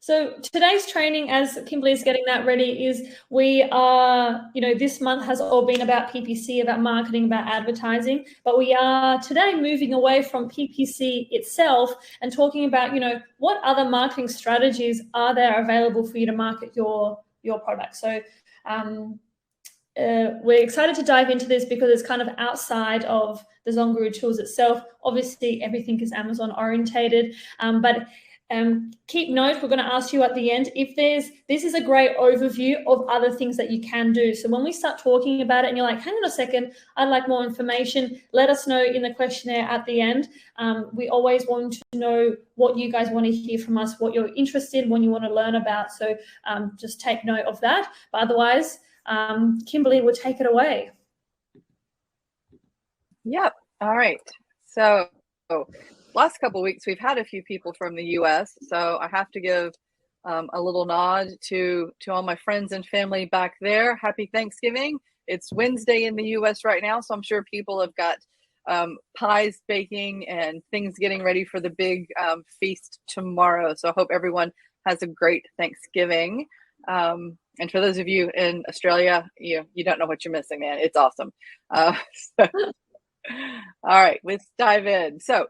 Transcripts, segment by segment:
So today's training, as Kimberly is getting that ready, is we are, this month has all been about PPC, about marketing, about advertising, but we are today moving away from PPC itself and talking about, what other marketing strategies are there available for you to market your product. So we're excited to dive into this because it's kind of outside of the ZonGuru tools itself. Obviously, everything is Amazon orientated, but keep note, we're going to ask you at the end if this is a great overview of other things that you can do. So when we start talking about it and you're like, hang on a second, I'd like more information, let us know in the questionnaire at the end. We always want to know what you guys want to hear from us, what you're interested in, what you want to learn about. So just take note of that. But otherwise, Kimberly will take it away. Yep. All right. So last couple of weeks, we've had a few people from the U.S., so I have to give a little nod to all my friends and family back there. Happy Thanksgiving. It's Wednesday in the U.S. right now, so I'm sure people have got pies baking and things getting ready for the big feast tomorrow. So I hope everyone has a great Thanksgiving. And for those of you in Australia, you don't know what you're missing, man. It's awesome. All right, let's dive in. So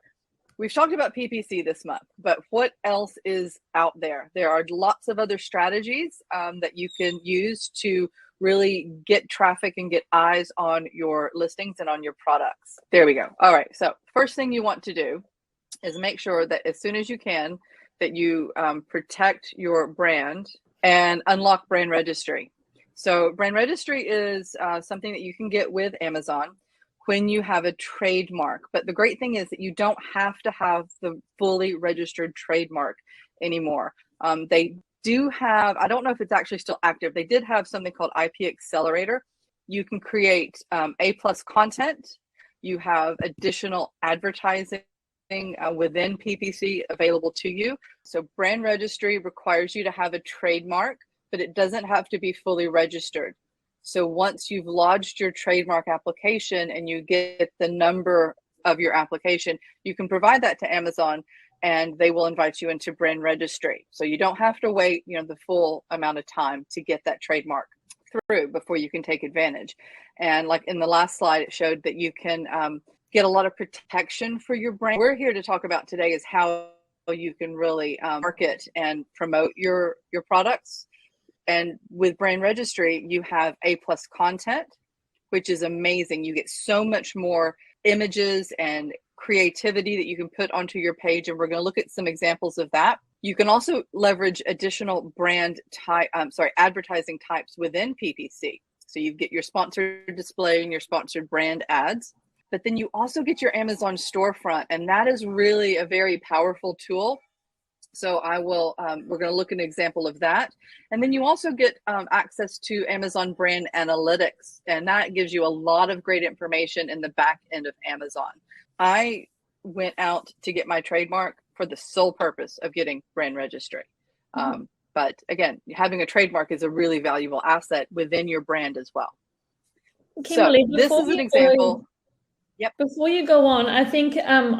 we've talked about PPC this month, but what else is out there? There are lots of other strategies that you can use to really get traffic and get eyes on your listings and on your products. There we go. All right, so first thing you want to do is make sure that as soon as you can, that you protect your brand and unlock brand registry. So brand registry is something that you can get with Amazon when you have a trademark. But the great thing is that you don't have to have the fully registered trademark anymore. They do have, I don't know if it's actually still active, they did have something called IP Accelerator. You can create A+ content. You have additional advertising within PPC available to you. So brand registry requires you to have a trademark, but it doesn't have to be fully registered. So once you've lodged your trademark application and you get the number of your application, you can provide that to Amazon and they will invite you into brand registry. So you don't have to wait, the full amount of time to get that trademark through before you can take advantage. And like in the last slide, it showed that you can get a lot of protection for your brand. We're here to talk about today is how you can really market and promote your products. And with brand registry, you have A+ content, which is amazing. You get so much more images and creativity that you can put onto your page. And we're going to look at some examples of that. You can also leverage additional advertising types within PPC. So you get your sponsored display and your sponsored brand ads. But then you also get your Amazon storefront, and that is really a very powerful tool. So we're going to look at an example of that. And then you also get access to Amazon brand analytics, and that gives you a lot of great information in the back end of Amazon. I went out to get my trademark for the sole purpose of getting brand registry. But again, having a trademark is a really valuable asset within your brand as well. Kimberly, so this is an example. Yep. Before you go on, I think,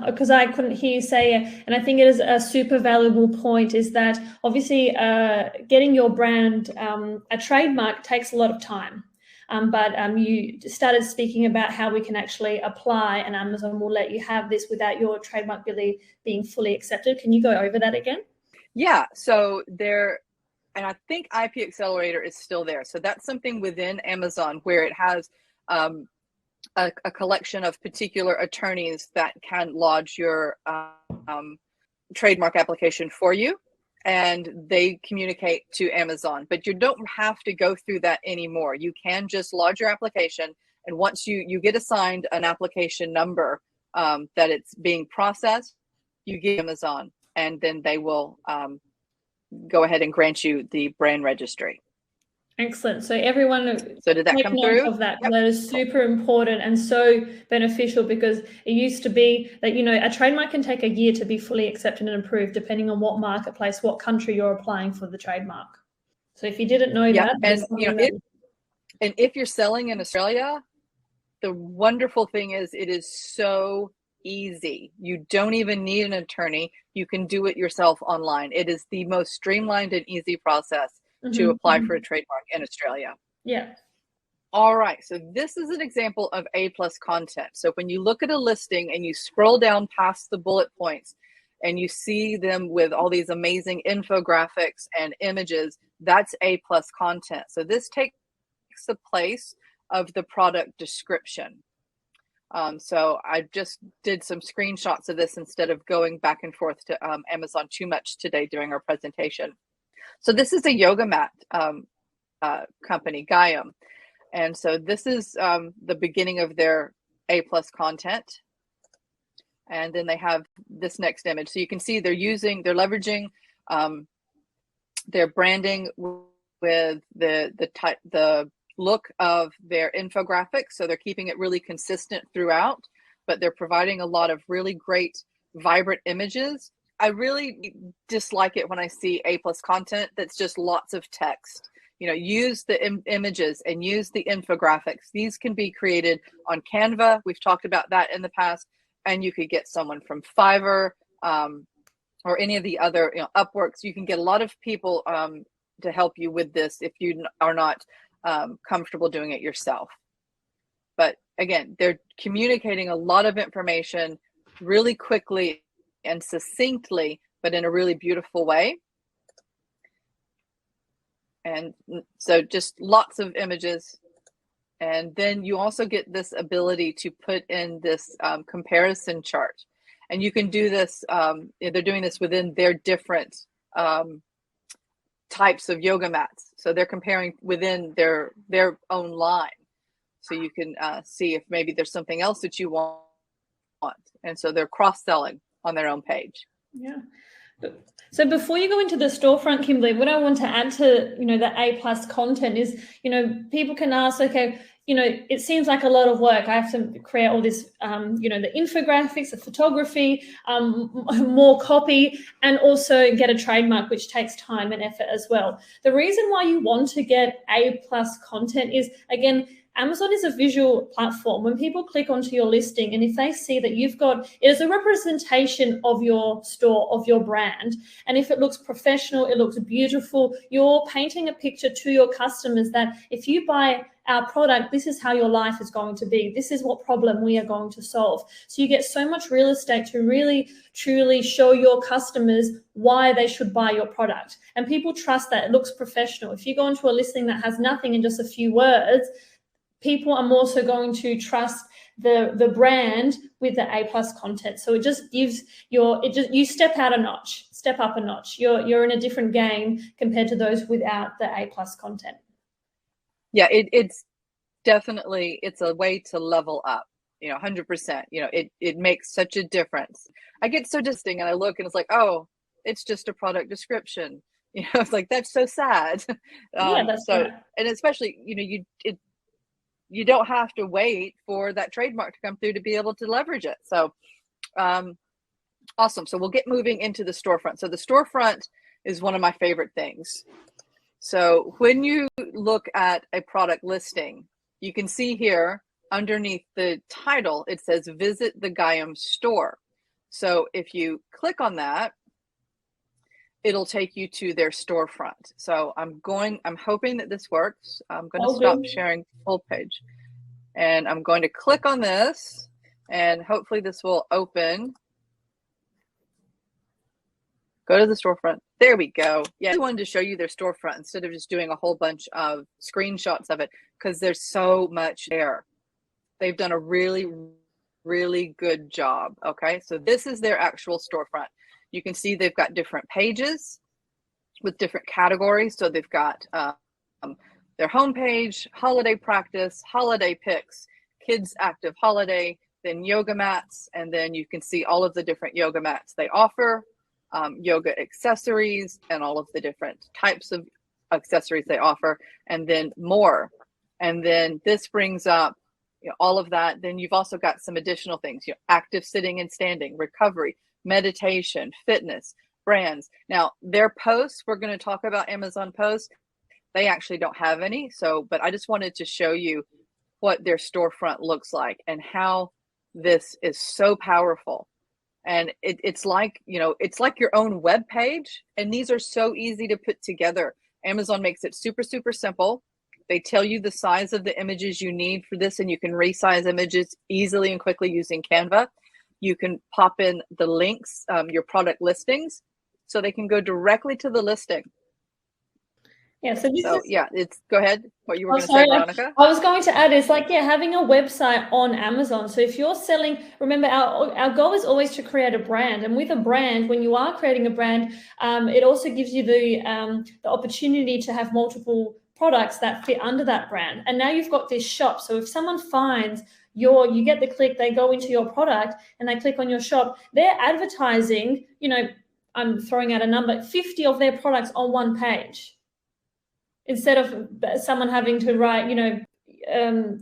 because I couldn't hear you say it, and I think it is a super valuable point, is that obviously getting your brand a trademark takes a lot of time. But you started speaking about how we can actually apply, and Amazon will let you have this without your trademark being fully accepted. Can you go over that again? Yeah, so and I think IP Accelerator is still there. So that's something within Amazon where it has a collection of particular attorneys that can lodge your trademark application for you, and they communicate to Amazon. But you don't have to go through that anymore. You can just lodge your application, and once you get assigned an application number that it's being processed, you give Amazon, and then they will go ahead and grant you the brand registry. Excellent. So everyone, so did that come through? Of that. Yep. That is super important and so beneficial, because it used to be that, a trademark can take a year to be fully accepted and approved, depending on what marketplace, what country you're applying for the trademark. So if you didn't know that, and if you're selling in Australia, the wonderful thing is it is so easy. You don't even need an attorney. You can do it yourself online. It is the most streamlined and easy process to apply for a trademark in Australia. Yeah. All right, so this is an example of A+ content. So when you look at a listing and you scroll down past the bullet points and you see them with all these amazing infographics and images, that's A+ content. So this takes the place of the product description. So I just did some screenshots of this instead of going back and forth to Amazon too much today during our presentation. So this is a yoga mat company, Gaiam. And so this is the beginning of their A+ content. And then they have this next image. So you can see they're leveraging their branding with the look of their infographics. So they're keeping it really consistent throughout, but they're providing a lot of really great, vibrant images. I really dislike it when I see A+ content that's just lots of text. You know, use the images and use the infographics. These can be created on Canva. We've talked about that in the past. And you could get someone from Fiverr or any of the other, Upworks. You can get a lot of people to help you with this if you are not comfortable doing it yourself. But again, they're communicating a lot of information really quickly and succinctly, but in a really beautiful way. And so just lots of images. And then you also get this ability to put in this comparison chart. And you can do this, they're doing this within their different types of yoga mats. So they're comparing within their own line. So you can see if maybe there's something else that you want. And so they're cross-selling on their own page. Yeah. So before you go into the storefront, Kimberly, what I want to add to, the A+ content is, people can ask, okay, it seems like a lot of work. I have to create all this, the infographics, the photography, more copy, and also get a trademark, which takes time and effort as well. The reason why you want to get A+ content is, again, Amazon is a visual platform. When people click onto your listing, and if they see that it is a representation of your store, of your brand, and if it looks professional, it looks beautiful, you're painting a picture to your customers that if you buy our product, this is how your life is going to be. This is what problem we are going to solve. So you get so much real estate to really, truly show your customers why they should buy your product. And people trust that it looks professional. If you go into a listing that has nothing in just a few words, people are more so going to trust the brand with the A+ content. So it just gives you step up a notch. You're in a different game compared to those without the A+ content. Yeah, it's definitely, it's a way to level up, 100%. It makes such a difference. I get so distinct and I look and it's like, oh, it's just a product description. It's like, that's so sad. Yeah, that's so right. And especially, you don't have to wait for that trademark to come through to be able to leverage it. So awesome. So we'll get moving into the storefront. So the storefront is one of my favorite things. So when you look at a product listing, you can see here underneath the title, it says visit the Gaiam store. So if you click on that, it'll take you to their storefront. So I'm hoping that this works. I'm going to stop sharing full page. And I'm going to click on this and hopefully this will open. Go to the storefront. There we go. Yeah, I wanted to show you their storefront instead of just doing a whole bunch of screenshots of it because there's so much there. They've done a really, really good job. Okay, so this is their actual storefront. You can see they've got different pages with different categories. So they've got their homepage, holiday practice, holiday picks, kids active holiday, then yoga mats, and then you can see all of the different yoga mats they offer, yoga accessories, and all of the different types of accessories they offer, and then more. And then this brings up all of that. Then you've also got some additional things, active sitting and standing, recovery, meditation, fitness, brands. Now, their posts, we're going to talk about Amazon posts. They actually don't have any. But I just wanted to show you what their storefront looks like and how this is so powerful. And it's like, you know, it's like your own web page. And these are so easy to put together. Amazon makes it super, super simple. They tell you the size of the images you need for this, and you can resize images easily and quickly using Canva. You can pop in the links, your product listings, so they can go directly to the listing. Yeah, so this is, yeah, go ahead. What you were going to say, Veronica? I was going to add is like, yeah, having a website on Amazon. So if you're selling, remember our goal is always to create a brand. And with a brand, when you are creating a brand, it also gives you the opportunity to have multiple products that fit under that brand. And now you've got this shop. So if someone finds you get the click, they go into your product and they click on your shop, they're advertising, you know, I'm throwing out a number, 50 of their products on one page. Instead of someone having to write, you know,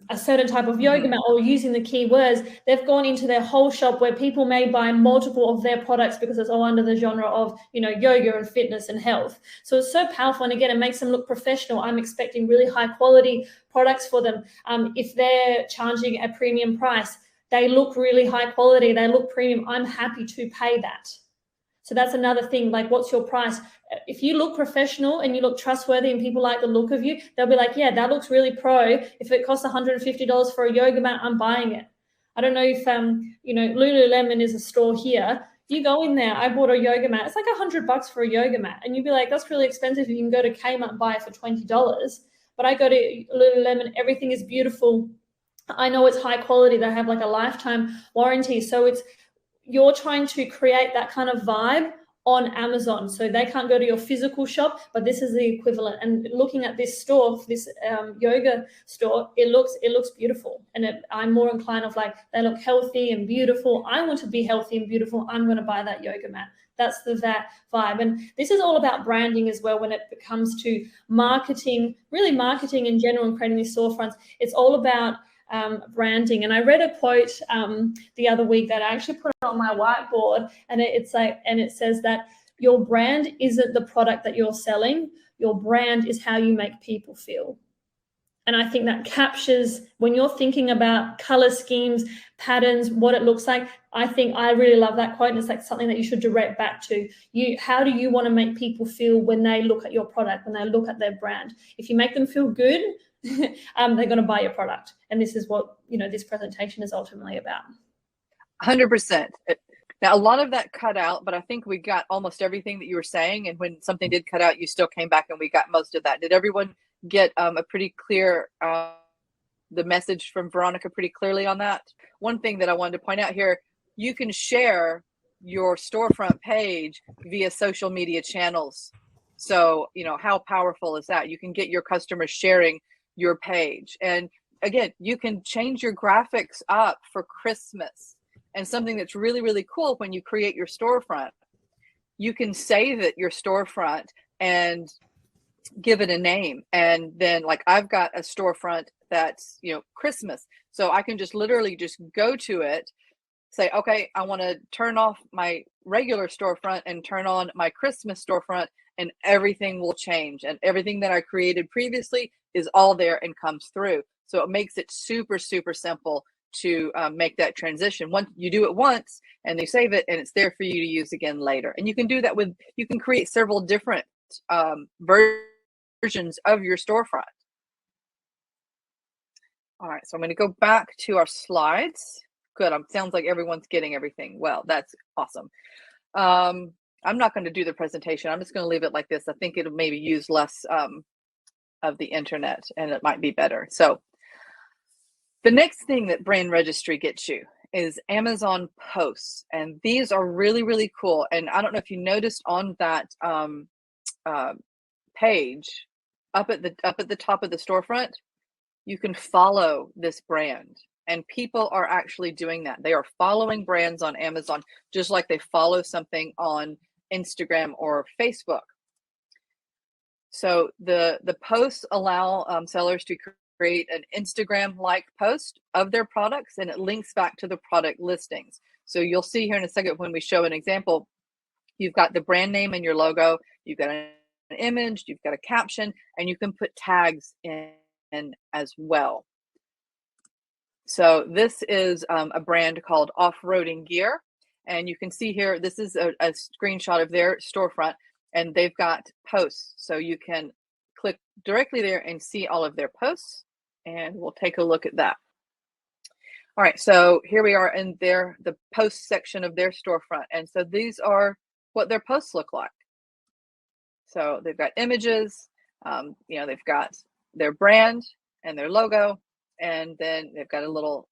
a certain type of yoga mat or using the keywords, they've gone into their whole shop where people may buy multiple of their products because it's all under the genre of, you know, yoga and fitness and health. So it's so powerful. And again, it makes them look professional. I'm expecting really high quality products for them. If they're charging a premium price, they look really high quality. They look premium. I'm happy to pay that. So that's another thing, like, what's your price? If you look professional and you look trustworthy and people like the look of you, they'll be like, yeah, that looks really pro. If it costs $150 for a yoga mat, I'm buying it. I don't know if, you know, Lululemon is a store here. You go in there, I bought a yoga mat. It's like $100 for a yoga mat. And you'd be like, that's really expensive. You can go to Kmart and buy it for $20. But I go to Lululemon, everything is beautiful. I know it's high quality. They have like a lifetime warranty. So you're trying to create that kind of vibe on Amazon. So they can't go to your physical shop, but this is the equivalent. And looking at this store, this yoga store, it looks beautiful. And I'm more inclined of like, they look healthy and beautiful. I want to be healthy and beautiful. I'm going to buy that yoga mat. That's that vibe. And this is all about branding as well when it comes to marketing, really marketing in general and creating these storefronts. It's all about branding. And I read a quote the other week that I actually put it on my whiteboard, and it says that your brand isn't the product that you're selling. Your brand is how you make people feel. And I think that captures, when you're thinking about color schemes, patterns, what it looks like, I really love that quote. And it's like something that you should direct back to you. How do you want to make people feel when they look at your product, when they look at their brand? If you make them feel good, they're going to buy your product. And this is what, you know, this presentation is ultimately about. 100%. Now, a lot of that cut out, but I think we got almost everything that you were saying. And when something did cut out, you still came back and we got most of that. Did everyone get a pretty clear, the message from Veronica pretty clearly on that? One thing that I wanted to point out here, you can share your storefront page via social media channels. So, you know, how powerful is that? You can get your customers sharing your page. And again, you can change your graphics up for Christmas. And something that's really, really cool when you create your storefront, you can save it, your storefront, and give it a name. And then, like, I've got a storefront that's, you know, Christmas. So I can just literally just go to it, say, okay, I want to turn off my regular storefront and turn on my Christmas storefront, and everything will change. And everything that I created previously is all there and comes through. So it makes it super, super simple to make that transition. Once you do it once and they save it, and it's there for you to use again later. And you can do that you can create several different versions of your storefront. All right, so I'm going to go back to our slides. Good. Sounds like everyone's getting everything. Well, that's awesome. I'm not going to do the presentation. I'm just going to leave it like this. I think it'll maybe use less of the internet, and it might be better. So the next thing that Brand Registry gets you is Amazon posts. And these are really, really cool. And I don't know if you noticed on that page up at the top of the storefront, you can follow this brand. And people are actually doing that. They are following brands on Amazon, just like they follow something on Instagram or Facebook. So the posts allow sellers to create an Instagram-like post of their products, and it links back to the product listings. So you'll see here in a second when we show an example, you've got the brand name and your logo, you've got an image, you've got a caption, and you can put tags in as well. So this is a brand called Off-Roading Gear. And you can see here, this is a screenshot of their storefront, and they've got posts. So you can click directly there and see all of their posts, and we'll take a look at that. All right, so here we are in the post section of their storefront. And so these are what their posts look like. So they've got images, they've got their brand and their logo, and then they've got a little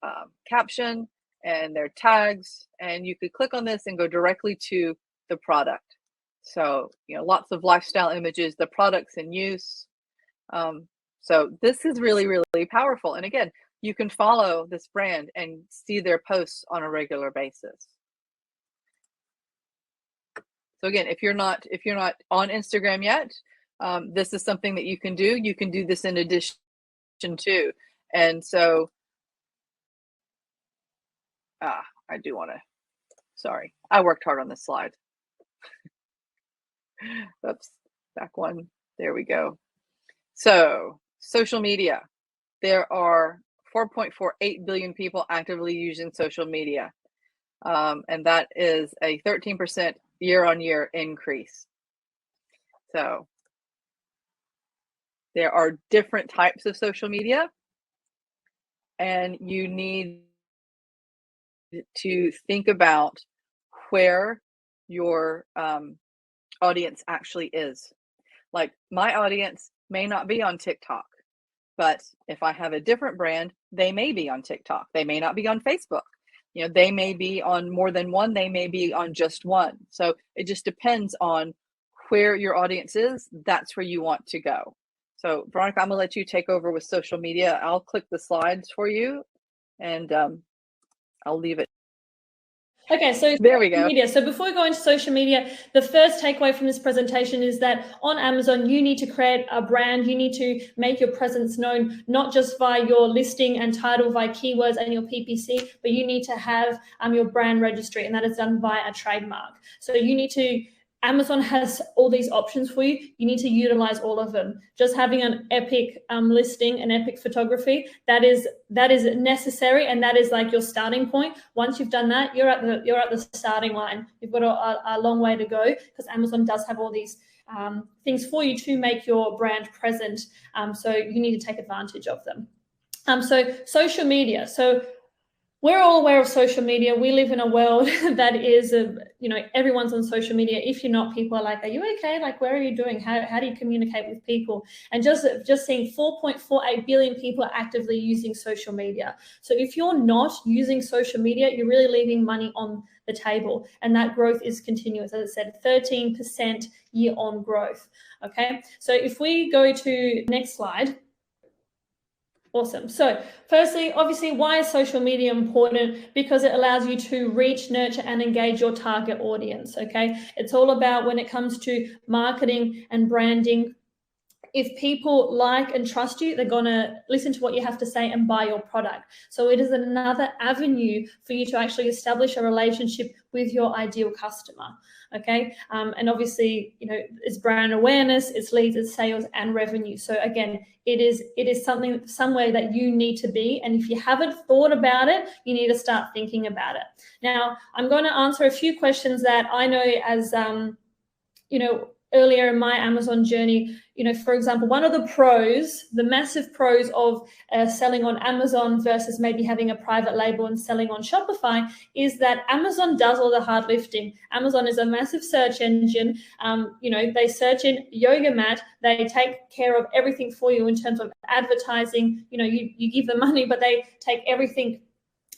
caption and their tags, and you could click on this and go directly to the product. So, lots of lifestyle images, the products in use. So this is really, really powerful. And again, you can follow this brand and see their posts on a regular basis. So again, if you're not on Instagram yet, this is something that you can do. You can do this in addition to. And so, I do want to, sorry, I worked hard on this slide. Oops, back one. There we go. So social media, there are 4.48 billion people actively using social media. And that is a 13% year-on-year increase. So there are different types of social media, and you need to think about where your audience actually is. Like, my audience may not be on TikTok, but if I have a different brand, they may be on TikTok. They may not be on Facebook. They may be on more than one. They may be on just one. So it just depends on where your audience is. That's where you want to go. So Veronica, I'm gonna let you take over with social media. I'll click the slides for you, and I'll leave it. Okay, so there we go. Media. So before we go into social media, the first takeaway from this presentation is that on Amazon, you need to create a brand. You need to make your presence known, not just via your listing and title, via keywords and your PPC, but you need to have your brand registry, and that is done via a trademark. So you need to, Amazon has all these options for you. You need to utilize all of them. Just having an epic listing, an epic photography, that is necessary, and that is like your starting point. Once you've done that, you're at the starting line. You've got a long way to go, because Amazon does have all these things for you to make your brand present. So you need to take advantage of them. So social media. So we're all aware of social media. We live in a world that is, everyone's on social media. If you're not, people are like, are you okay? Like, where are you doing? How do you communicate with people? And just seeing 4.48 billion people are actively using social media. So if you're not using social media, you're really leaving money on the table. And that growth is continuous. As I said, 13% year-on growth. Okay. So if we go to next slide. Awesome. So firstly, obviously, why is social media important? Because it allows you to reach, nurture, and engage your target audience, okay? It's all about, when it comes to marketing and branding, if people like and trust you, they're going to listen to what you have to say and buy your product. So it is another avenue for you to actually establish a relationship with your ideal customer. Okay. And obviously, it's brand awareness, it's leads, it's sales and revenue. So again, it is somewhere that you need to be. And if you haven't thought about it, you need to start thinking about it. Now, I'm going to answer a few questions that I know as, earlier in my Amazon journey, for example, one of the massive pros of selling on Amazon versus maybe having a private label and selling on Shopify is that Amazon does all the hard lifting. Amazon is a massive search engine. They search in yoga mat. They take care of everything for you in terms of advertising. You give them money, but they take everything.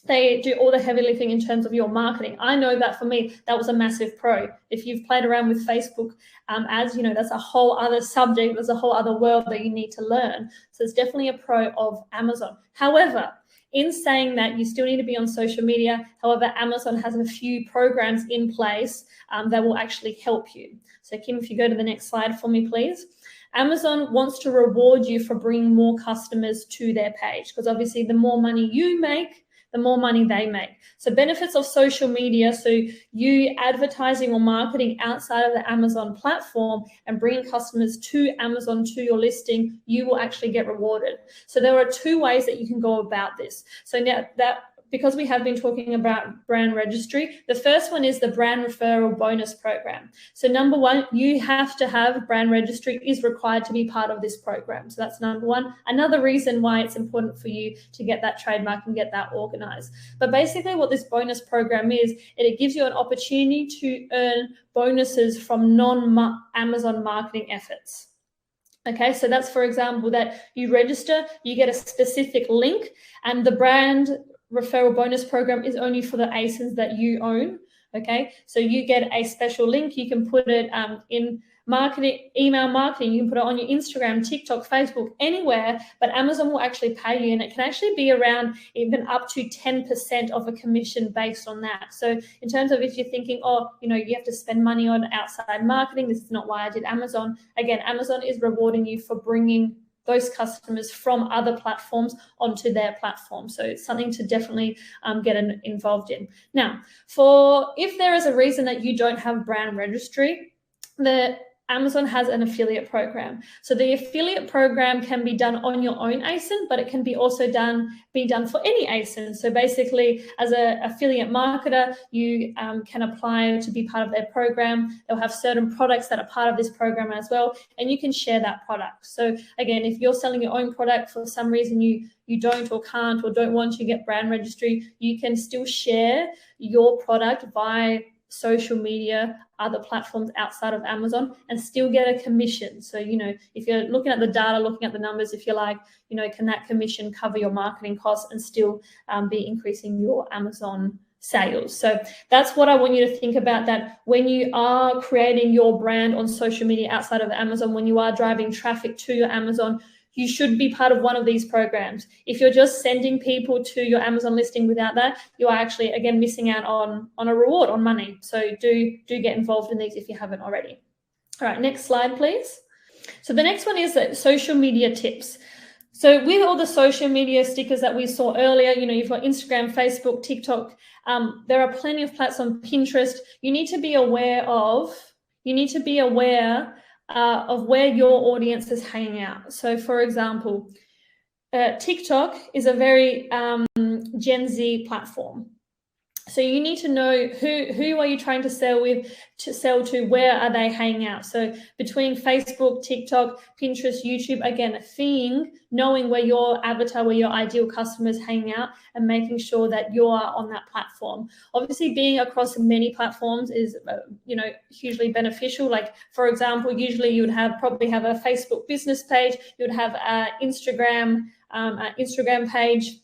They do all the heavy lifting in terms of your marketing. I know that for me, that was a massive pro. If you've played around with Facebook ads, that's a whole other subject. There's a whole other world that you need to learn. So it's definitely a pro of Amazon. However, in saying that, you still need to be on social media. However, Amazon has a few programs in place that will actually help you. So Kim, if you go to the next slide for me, please. Amazon wants to reward you for bringing more customers to their page, because obviously the more money you make, the more money they make. So benefits of social media, so you advertising or marketing outside of the Amazon platform and bringing customers to Amazon to your listing, you will actually get rewarded. So there are 2 ways that you can go about this. So now that, because we have been talking about brand registry, the first one is the brand referral bonus program. So number 1, you have to have brand registry is required to be part of this program. So that's number 1. Another reason why it's important for you to get that trademark and get that organized. But basically what this bonus program is, it gives you an opportunity to earn bonuses from non-Amazon marketing efforts. Okay, so that's, for example, that you register, you get a specific link, and the brand referral bonus program is only for the ASINs that you own. Okay, so you get a special link. You can put it in marketing, email marketing. You can put it on your Instagram, TikTok, Facebook, anywhere, but Amazon will actually pay you, and it can actually be around even up to 10% of a commission based on that. So in terms of if you're thinking, oh, you know, you have to spend money on outside marketing, this is not why I did Amazon. Again, Amazon is rewarding you for bringing those customers from other platforms onto their platform. So it's something to definitely get involved in. Now, if there is a reason that you don't have brand registry, Amazon has an affiliate program. So the affiliate program can be done on your own ASIN, but it can be also be done for any ASIN. So basically, as an affiliate marketer, you can apply to be part of their program. They'll have certain products that are part of this program as well, and you can share that product. So again, if you're selling your own product, for some reason you don't or can't or don't want to get brand registry, you can still share your product via social media, other platforms outside of Amazon, and still get a commission. So, you know, if you're looking at the data, looking at the numbers, if you're like, you know, can that commission cover your marketing costs and still be increasing your Amazon sales? So that's what I want you to think about, that when you are creating your brand on social media outside of Amazon, when you are driving traffic to your Amazon, you should be part of one of these programs. If you're just sending people to your Amazon listing without that, you are actually, again, missing out on a reward, on money. So do get involved in these if you haven't already. All right, next slide, please. So the next one is social media tips. So with all the social media stickers that we saw earlier, you know, you've got Instagram, Facebook, TikTok. There are plenty of platforms, Pinterest. You need to be aware of where your audience is hanging out. So for example, TikTok is a very Gen Z platform. So you need to know who are you trying to sell to, where are they hanging out? So between Facebook, TikTok, Pinterest, YouTube, again, knowing where your avatar, where your ideal customers hang out, and making sure that you are on that platform. Obviously, being across many platforms is, hugely beneficial. Like, for example, usually you would probably have a Facebook business page, you would have an Instagram page.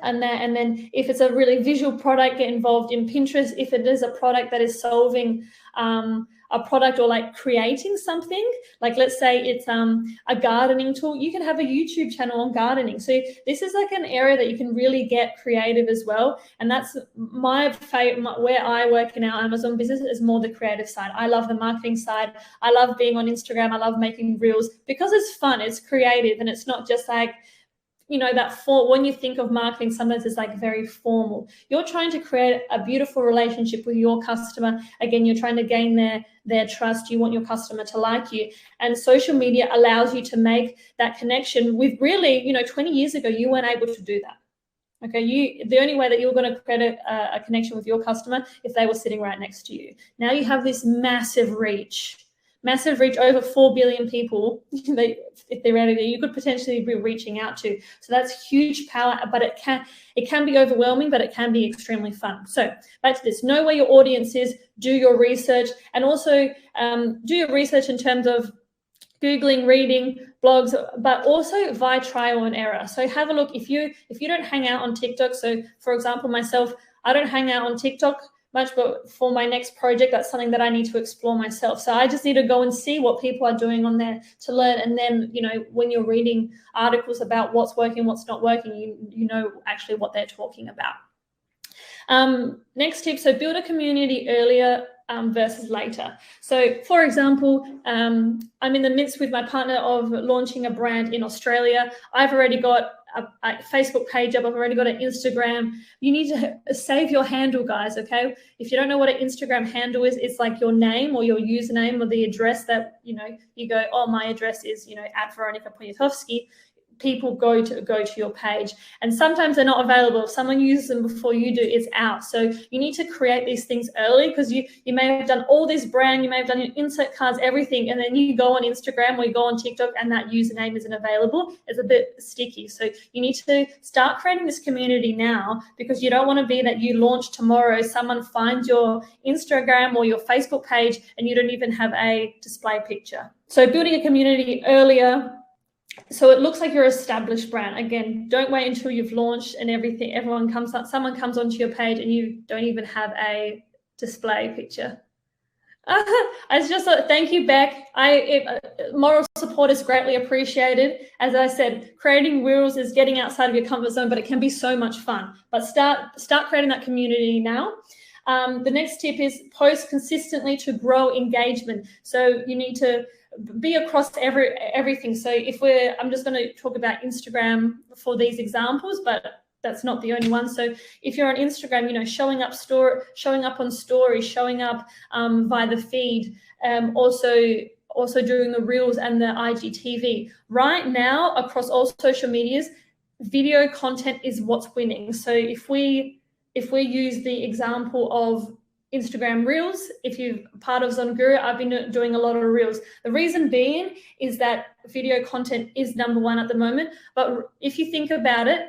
And then if it's a really visual product, get involved in Pinterest. If it is a product that is solving a product or like creating something, like let's say it's a gardening tool, you can have a YouTube channel on gardening. So this is like an area that you can really get creative as well. And that's my favorite, where I work in our Amazon business is more the creative side. I love the marketing side. I love being on Instagram. I love making reels because it's fun, it's creative, and it's not just like, when you think of marketing, sometimes it's like very formal. You're trying to create a beautiful relationship with your customer. Again, you're trying to gain their trust. You want your customer to like you. And social media allows you to make that connection with really, 20 years ago, you weren't able to do that. Okay, the only way that you were going to create a connection with your customer if they were sitting right next to you. Now you have this massive reach, over 4 billion people, if theoretically you could potentially be reaching out to. So that's huge power, but it can be overwhelming, but it can be extremely fun. So back to this, know where your audience is, do your research, and also do your research in terms of Googling, reading, blogs, but also via trial and error. So have a look. If you don't hang out on TikTok, so for example, myself, I don't hang out on TikTok much, but for my next project, that's something that I need to explore myself. So I just need to go and see what people are doing on there to learn. And then, when you're reading articles about what's working, what's not working, you know actually what they're talking about. Next tip, so build a community versus later. So for example, I'm in the midst with my partner of launching a brand in Australia. I've already got a Facebook page up. I've already got an Instagram. You need to save your handle, guys, okay? If you don't know what an Instagram handle is, it's like your name or your username or the address that, you go, oh, my address is, at Veronika Poniatowski. People go to your page, and sometimes they're not available. If someone uses them before you do, it's out. So you need to create these things early, because you may have done all this brand, you may have done your insert cards, everything, and then you go on Instagram or you go on TikTok and that username isn't available. It's a bit sticky. So you need to start creating this community now, because you don't want to be that you launch tomorrow, someone finds your Instagram or your Facebook page and you don't even have a display picture. So building a community earlier, so it looks like you're an established brand. Again, don't wait until you've launched and everything. Someone comes onto your page and you don't even have a display picture. I just thought, thank you, Beck. Moral support is greatly appreciated. As I said, creating reels is getting outside of your comfort zone, but it can be so much fun. But start creating that community now. The next tip is post consistently to grow engagement. So you need to be across everything. So I'm just going to talk about Instagram for these examples, but that's not the only one. So if you're on Instagram, showing up on stories, showing up via the feed, also doing the reels and the IGTV. Right now, across all social medias, video content is what's winning. So if we use the example of Instagram Reels, if you're part of ZonGuru, I've been doing a lot of Reels. The reason being is that video content is number one at the moment. But if you think about it,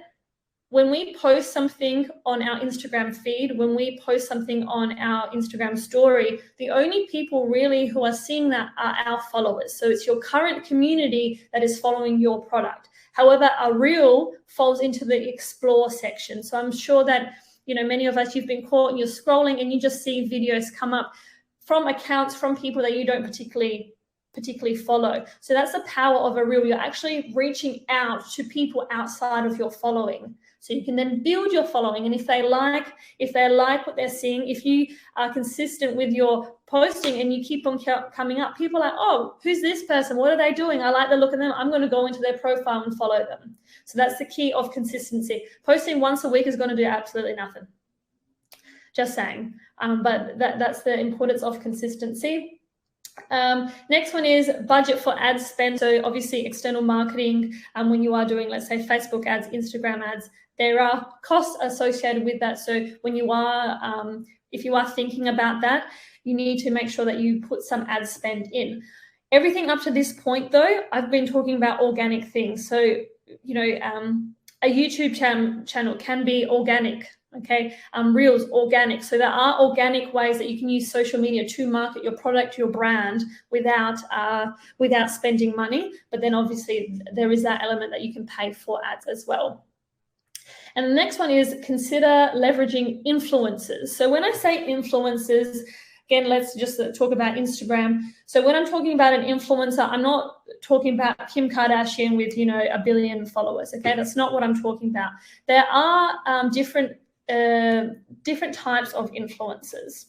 when we post something on our Instagram feed, when we post something on our Instagram story, the only people really who are seeing that are our followers. So it's your current community that is following your product. However, a Reel falls into the explore section. So I'm sure that many of us, you've been caught and you're scrolling and you just see videos come up from accounts, from people that you don't particularly follow. So that's the power of a reel. You're actually reaching out to people outside of your following. So you can then build your following. And if they like what they're seeing, if you are consistent with your posting and you keep on coming up, people are like, oh, who's this person? What are they doing? I like the look of them. I'm going to go into their profile and follow them. So that's the key of consistency. Posting once a week is going to do absolutely nothing. Just saying. But that's the importance of consistency. Next one is budget for ad spend. So obviously external marketing, when you are doing, let's say, Facebook ads, Instagram ads, there are costs associated with that. So when you are, if you are thinking about that, you need to make sure that you put some ad spend in. Everything up to this point, though, I've been talking about organic things. So, a YouTube channel can be organic. Okay, Reels, organic. So there are organic ways that you can use social media to market your product, your brand, without spending money. But then obviously there is that element that you can pay for ads as well. And the next one is consider leveraging influencers. So when I say influencers, again, let's just talk about Instagram. So when I'm talking about an influencer, I'm not talking about Kim Kardashian with, 1 billion followers. Okay, that's not what I'm talking about. There are different types of influencers.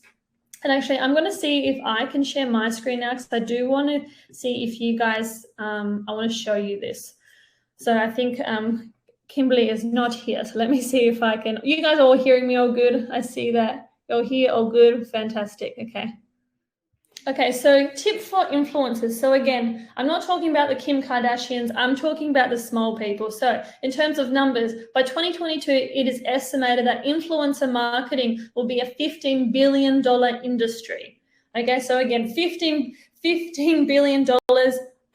And actually, I'm going to see if I can share my screen now, because I do want to see if you guys, I want to show you this. So I think Kimberly is not here. So let me see if I can. You guys are all hearing me all good? I see that you're here all good. Fantastic. Okay, so tip for influencers. So again, I'm not talking about the Kim Kardashians. I'm talking about the small people. So in terms of numbers, by 2022, it is estimated that influencer marketing will be a $15 billion industry. Okay, so again, $15 billion.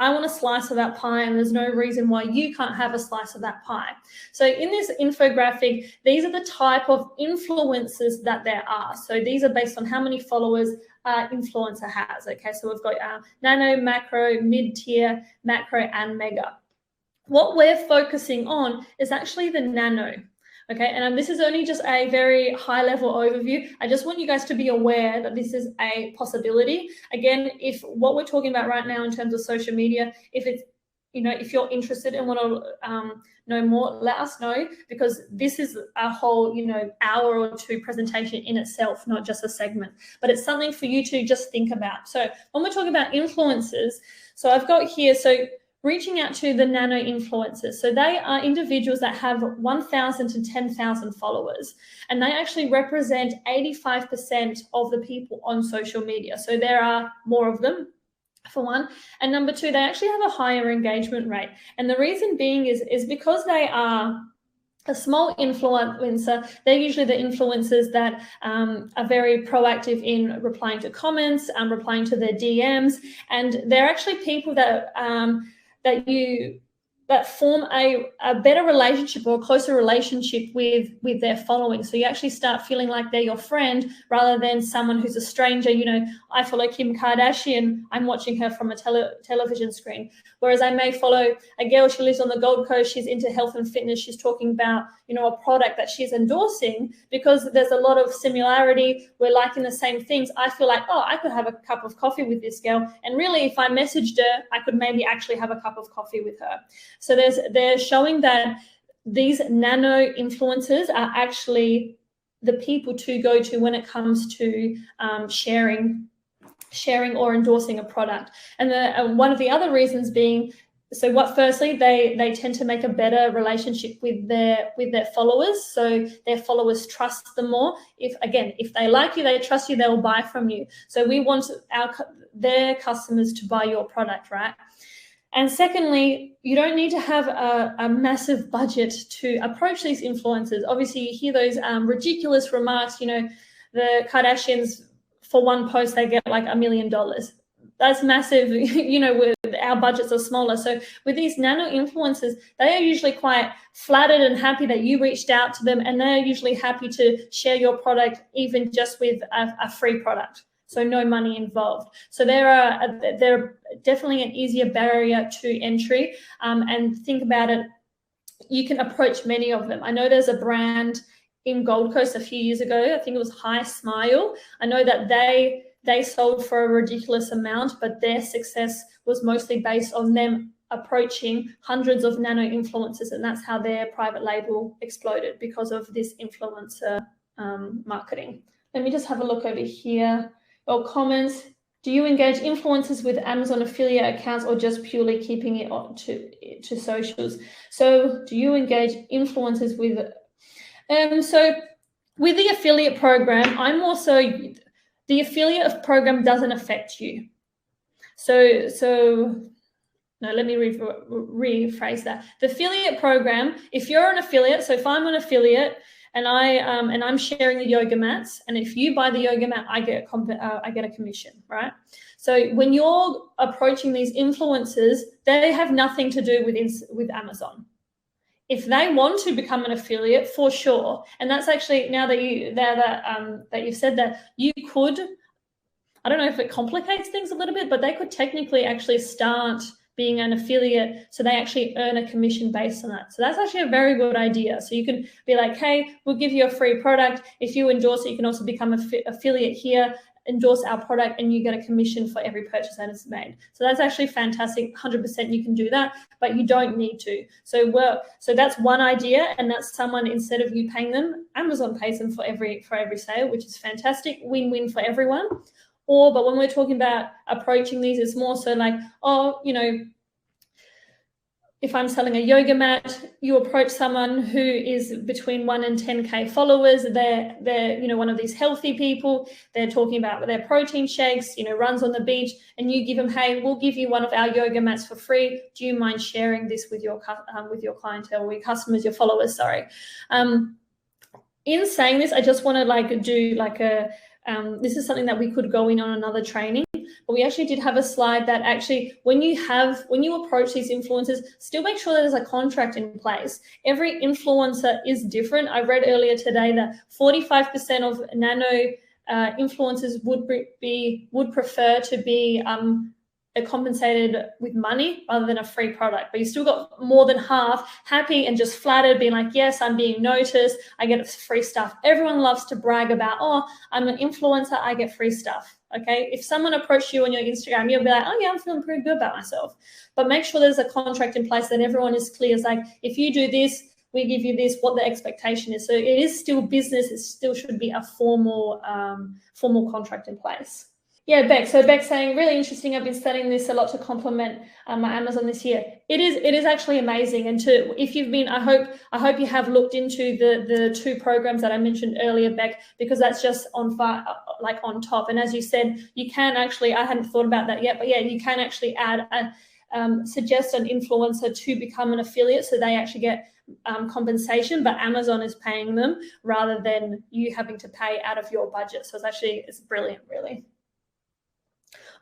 I want a slice of that pie, and there's no reason why you can't have a slice of that pie. So in this infographic, these are the type of influencers that there are. So these are based on how many followers influencer has. Okay, so we've got nano, macro, mid-tier, macro, and mega. What we're focusing on is actually the nano. Okay, and this is only just a very high-level overview. I just want you guys to be aware that this is a possibility. Again, if what we're talking about right now in terms of social media, if it's if you're interested and want to know more, let us know, because this is a whole, hour or two presentation in itself, not just a segment, but it's something for you to just think about. So when we're talking about influencers, so I've got here, so reaching out to the nano influencers. So they are individuals that have 1,000 to 10,000 followers, and they actually represent 85% of the people on social media. So there are more of them, for one, and number two, they actually have a higher engagement rate. And the reason being is because they are a small influencer. They're usually the influencers that are very proactive in replying to comments, replying to their DMs, and they're actually people that that form a better relationship or a closer relationship with their following. So you actually start feeling like they're your friend rather than someone who's a stranger. I follow Kim Kardashian, I'm watching her from a television screen. Whereas I may follow a girl, she lives on the Gold Coast, she's into health and fitness, she's talking about, a product that she's endorsing, because there's a lot of similarity, we're liking the same things. I feel like, I could have a cup of coffee with this girl. And really, if I messaged her, I could maybe actually have a cup of coffee with her. So they're showing that these nano influencers are actually the people to go to when it comes to sharing or endorsing a product. And one of the other reasons being, firstly, they tend to make a better relationship with their followers. So their followers trust them more. If they like you, they trust you, they'll buy from you. So we want their customers to buy your product, right? And secondly, you don't need to have a massive budget to approach these influencers. Obviously, you hear those ridiculous remarks, the Kardashians, for one post, they get like $1 million. That's massive, our budgets are smaller. So with these nano influencers, they are usually quite flattered and happy that you reached out to them, and they're usually happy to share your product, even just with a free product. So no money involved. So they're definitely an easier barrier to entry. And think about it, you can approach many of them. I know there's a brand in Gold Coast a few years ago, I think it was High Smile. I know that they sold for a ridiculous amount, but their success was mostly based on them approaching hundreds of nano influencers, and that's how their private label exploded, because of this influencer marketing. Let me just have a look over here. Or comments, do you engage influencers with Amazon affiliate accounts, or just purely keeping it on to socials? So do you engage influencers with, so with the affiliate program, the affiliate program doesn't affect you. No, let me rephrase that. The affiliate program, if you're an affiliate, so if I'm an affiliate, and I'm sharing the yoga mats, and if you buy the yoga mat, I get a commission, right? So when you're approaching these influencers, they have nothing to do with Amazon. If they want to become an affiliate, for sure, and that's actually, now that you've said that, you could, I don't know if it complicates things a little bit, but they could technically actually start being an affiliate, so they actually earn a commission based on that. So that's actually a very good idea. So you can be like, hey, we'll give you a free product. If you endorse it, you can also become an affiliate here, endorse our product, and you get a commission for every purchase that is made. So that's actually fantastic. 100% you can do that, but you don't need to. So that's one idea, and that's someone, instead of you paying them, Amazon pays them for every sale, which is fantastic. Win-win for everyone. But when we're talking about approaching these, it's more so like, if I'm selling a yoga mat, you approach someone who is between 1 and 10K followers. They're one of these healthy people. They're talking about their protein shakes, runs on the beach, and you give them, hey, we'll give you one of our yoga mats for free. Do you mind sharing this with your clientele, or your customers, your followers? Sorry. In saying this, I just want to do this is something that we could go in on another training, but we actually did have a slide that actually, when you approach these influencers, still make sure that there's a contract in place. Every influencer is different. I read earlier today that 45% of nano influencers would prefer to be compensated with money rather than a free product, but you still got more than half happy and just flattered, being like, yes, I'm being noticed, I get free stuff. Everyone loves to brag about, I'm an influencer, I get free stuff. Okay, if someone approached you on your Instagram, you'll be like, oh yeah, I'm feeling pretty good about myself. But make sure there's a contract in place that everyone is clear. It's like, if you do this, we give you this, what the expectation is. So it is still business. It still should be a formal contract in place. Yeah, Beck. So Beck's saying, really interesting. I've been studying this a lot to complement my Amazon this year. It is actually amazing. And if you've been, I hope you have looked into the 2 programs that I mentioned earlier, Beck, because that's just on top. And as you said, you can actually, I hadn't thought about that yet, but yeah, you can actually add suggest an influencer to become an affiliate, so they actually get compensation, but Amazon is paying them rather than you having to pay out of your budget. So it's brilliant, really.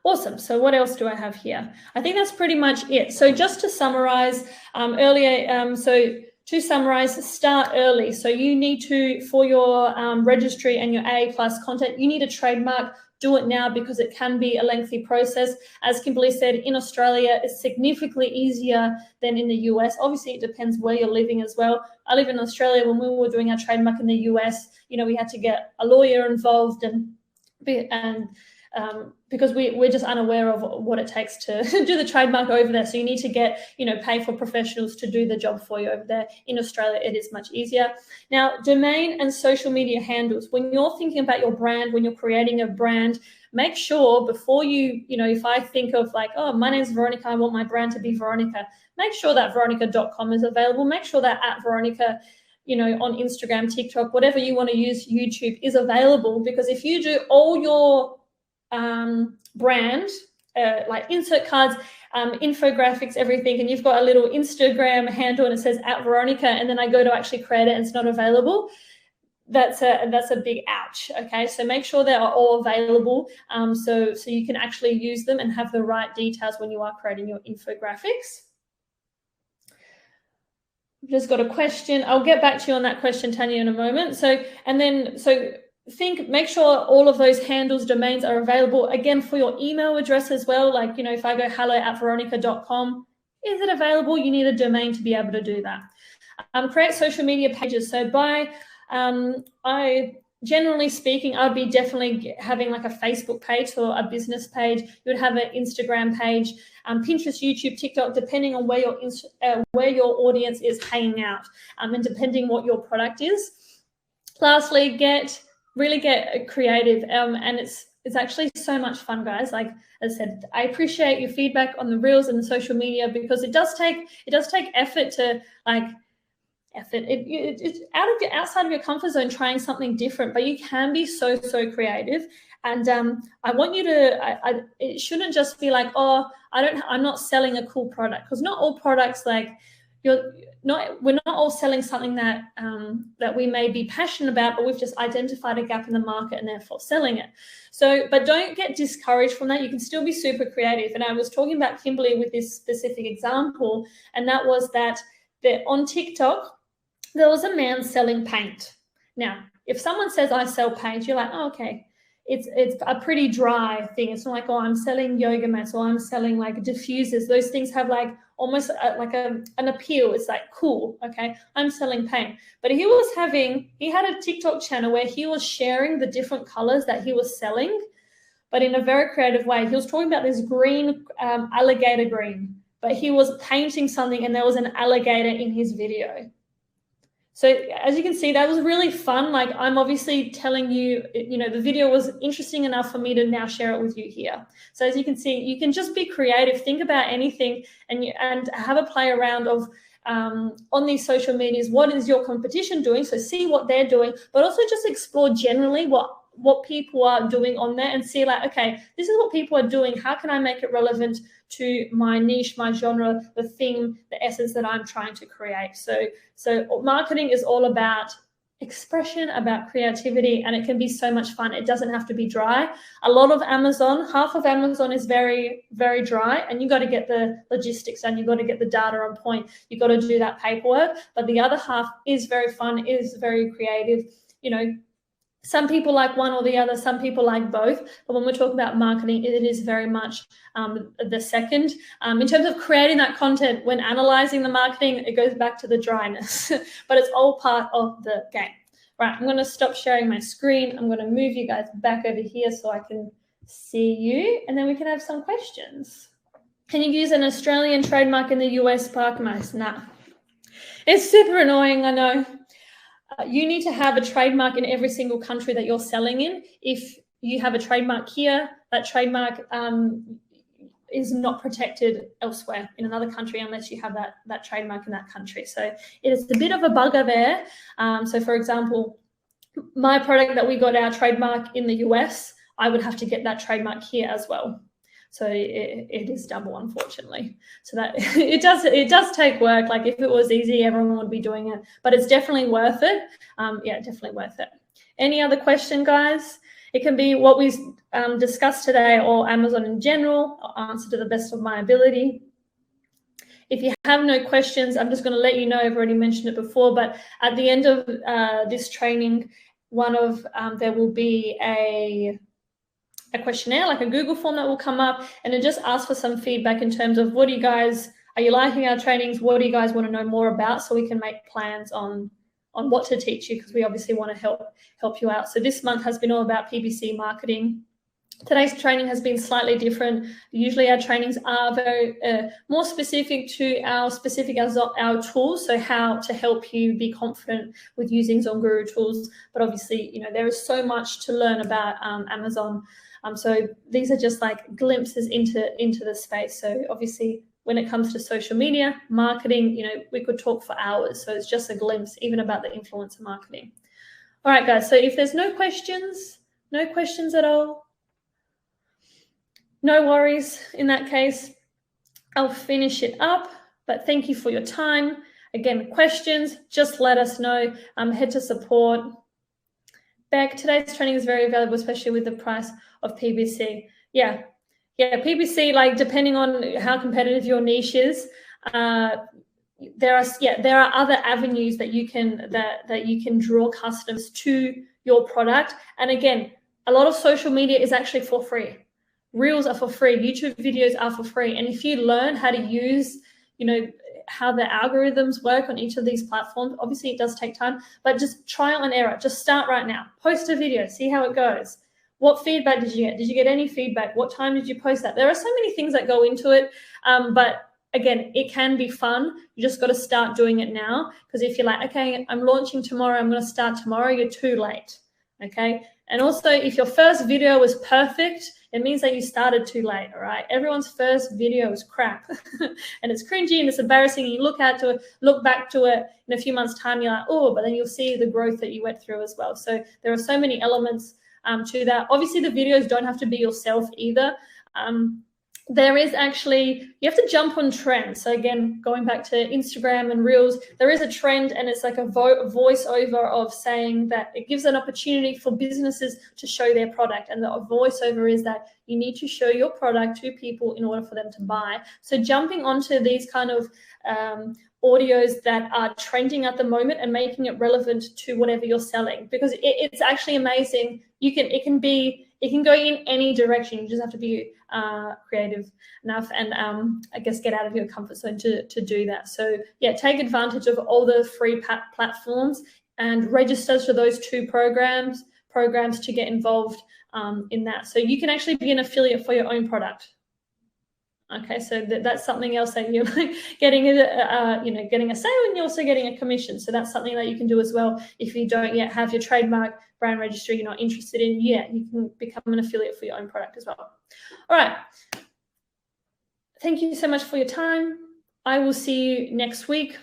Awesome. So what else do I have here? I think that's pretty much it. So just to summarize to summarize, start early. So you need to, for your registry and your A+ content, you need a trademark. Do it now because it can be a lengthy process. As Kimberly said, in Australia, it's significantly easier than in the US. Obviously, it depends where you're living as well. I live in Australia. When we were doing our trademark in the US, we had to get a lawyer involved because we're just unaware of what it takes to do the trademark over there. So you need to pay for professionals to do the job for you over there. In Australia, it is much easier. Now, domain and social media handles. When you're thinking about your brand, when you're creating a brand, make sure before if I think of like, oh, my name's Veronica, I want my brand to be Veronica, make sure that veronica.com is available. Make sure that @Veronica, on Instagram, TikTok, whatever you want to use, YouTube, is available. Because if you do all your brand, like insert cards, infographics, everything, and you've got a little Instagram handle and it says @Veronica, and then I go to actually create it and it's not available, that's a big ouch. Okay, so make sure they are all available, so you can actually use them and have the right details when you are creating your infographics. Just got a question. I'll get back to you on that question, Tanya, in a moment. Make sure all of those handles, domains are available. Again, for your email address as well. Like, if I go hello@veronica.com, is it available? You need a domain to be able to do that. Create social media pages. So generally speaking, I'd be definitely having like a Facebook page or a business page. You would have an Instagram page, Pinterest, YouTube, TikTok, depending on where your audience is hanging out, and depending what your product is. Lastly, really get creative, and it's actually so much fun, guys. Like I said, I appreciate your feedback on the reels and the social media, because it does take effort to it's outside of your comfort zone, trying something different, but you can be so creative. And I want you to it shouldn't just be like, oh, I'm not selling a cool product, because not all products, like we're not all selling something that we may be passionate about, but we've just identified a gap in the market and therefore selling it. So, but don't get discouraged from that. You can still be super creative. And I was talking about Kimberly with this specific example, and that was that on TikTok, there was a man selling paint. Now, if someone says I sell paint, you're like, oh, okay. It's a pretty dry thing. It's not like, oh, I'm selling yoga mats or I'm selling like diffusers. Those things have like almost an appeal. It's like, cool, okay, I'm selling paint. But he had a TikTok channel where he was sharing the different colors that he was selling, but in a very creative way. He was talking about this green, alligator green, but he was painting something and there was an alligator in his video. So as you can see, that was really fun. Like, I'm obviously telling you, the video was interesting enough for me to now share it with you here. So as you can see, you can just be creative, think about anything, and have a play around of on these social medias. What is your competition doing? So see what they're doing, but also just explore generally what people are doing on there, and see like, okay, this is what people are doing. How can I make it relevant to my niche, my genre, the theme, the essence that I'm trying to create? So marketing is all about expression, about creativity, and it can be so much fun. It doesn't have to be dry. A lot of half of Amazon is very, very dry, and you got to get the logistics and you got to get the data on point. You got to do that paperwork, but the other half is very fun, is very creative. Some people like one or the other, some people like both. But when we're talking about marketing, it is very much the second. In terms of creating that content, when analyzing the marketing, it goes back to the dryness, but it's all part of the game. Right, I'm going to stop sharing my screen. I'm going to move you guys back over here so I can see you, and then we can have some questions. Can you use an Australian trademark in the US park mice? Nah. It's super annoying, I know. You need to have a trademark in every single country that you're selling in. If you have a trademark here, that trademark is not protected elsewhere in another country unless you have that trademark in that country. So it is a bit of a bugger there. So for example, my product that we got our trademark in the US, I would have to get that trademark here as well. So it is double, unfortunately. So that it does take work. Like if it was easy, everyone would be doing it, but it's definitely worth it. Yeah, definitely worth it. Any other question, guys? It can be what we discussed today or Amazon in general. I'll answer to the best of my ability. If you have no questions, I'm just going to let you know, I've already mentioned it before, but at the end of this training, there will be a questionnaire, like a Google form that will come up, and it just asks for some feedback in terms of are you liking our trainings? What do you guys want to know more about, so we can make plans on what to teach you, because we obviously want to help you out. So this month has been all about PPC marketing. Today's training has been slightly different. Usually our trainings are very more specific to our tools, so how to help you be confident with using ZonGuru tools. But obviously, there is so much to learn about Amazon. So these are just like glimpses into the space. So obviously, when it comes to social media marketing, we could talk for hours. So it's just a glimpse, even about the influencer marketing. All right, guys. So if there's no questions at all, no worries. In that case, I'll finish it up. But thank you for your time. Again, questions, just let us know. Head to support. Beck, today's training is very valuable, especially with the price of PPC. Yeah, PPC, like depending on how competitive your niche is, there are other avenues that you can draw customers to your product. And again, a lot of social media is actually for free. Reels are for free. YouTube videos are for free. And if you learn how to use, how the algorithms work on each of these platforms, obviously it does take time, but just trial and error. Just start right now. Post a video, see how it goes. What feedback did you get? Did you get any feedback? What time did you post that? There are so many things that go into it, but again, it can be fun. You just got to start doing it now, because if you're like, okay, I'm launching tomorrow, I'm going to start tomorrow, you're too late, okay? And also, if your first video was perfect, it means that you started too late, all right? Everyone's first video is crap and it's cringy and it's embarrassing. And you look back to it in a few months' time, you're like, oh, but then you'll see the growth that you went through as well. So there are so many elements to that. Obviously, the videos don't have to be yourself either. There is actually, you have to jump on trends. So again, going back to Instagram and Reels, there is a trend, and it's like a voiceover of saying that it gives an opportunity for businesses to show their product. And the voiceover is that you need to show your product to people in order for them to buy. So jumping onto these kind of audios that are trending at the moment and making it relevant to whatever you're selling, because it's actually amazing. It can go in any direction. You just have to be creative enough and I guess get out of your comfort zone to do that. So yeah, take advantage of all the free platforms and register to those two programs to get involved in that. So you can actually be an affiliate for your own product. Okay, so that's something else that you're getting getting a sale, and you're also getting a commission. So that's something that you can do as well. If you don't yet have your trademark brand registry, you're not interested in, you can become an affiliate for your own product as well. All right. Thank you so much for your time. I will see you next week.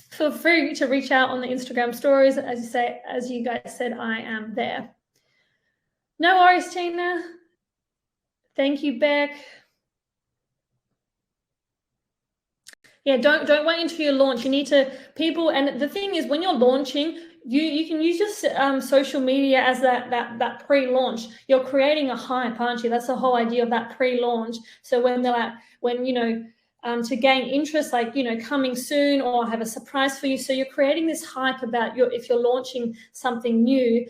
Feel free to reach out on the Instagram stories. As you guys said, I am there. No worries, Tina. Thank you, Beck. Yeah, don't wait until you launch. You need to and the thing is, when you're launching, you can use your social media as that pre-launch. You're creating a hype, aren't you? That's the whole idea of that pre-launch. So when they're to gain interest, coming soon, or have a surprise for you. So you're creating this hype about if you're launching something new,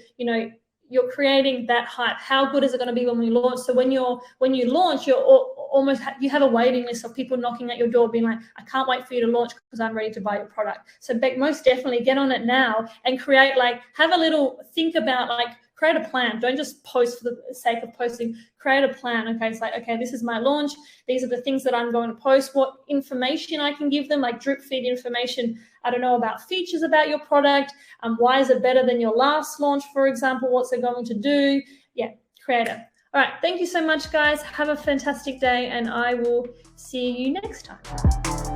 you're creating that hype. How good is it going to be when we launch? So when you launch, you have a waiting list of people knocking at your door being like, I can't wait for you to launch because I'm ready to buy your product. So most definitely get on it now and create, have a little think about create a plan. Don't just post for the sake of posting. Create a plan. Okay, it's like, okay, this is my launch. These are the things that I'm going to post. What information I can give them, like drip feed information. I don't know, about features about your product. Why is it better than your last launch, for example? What's it going to do? Yeah, create it. All right, thank you so much, guys. Have a fantastic day, and I will see you next time.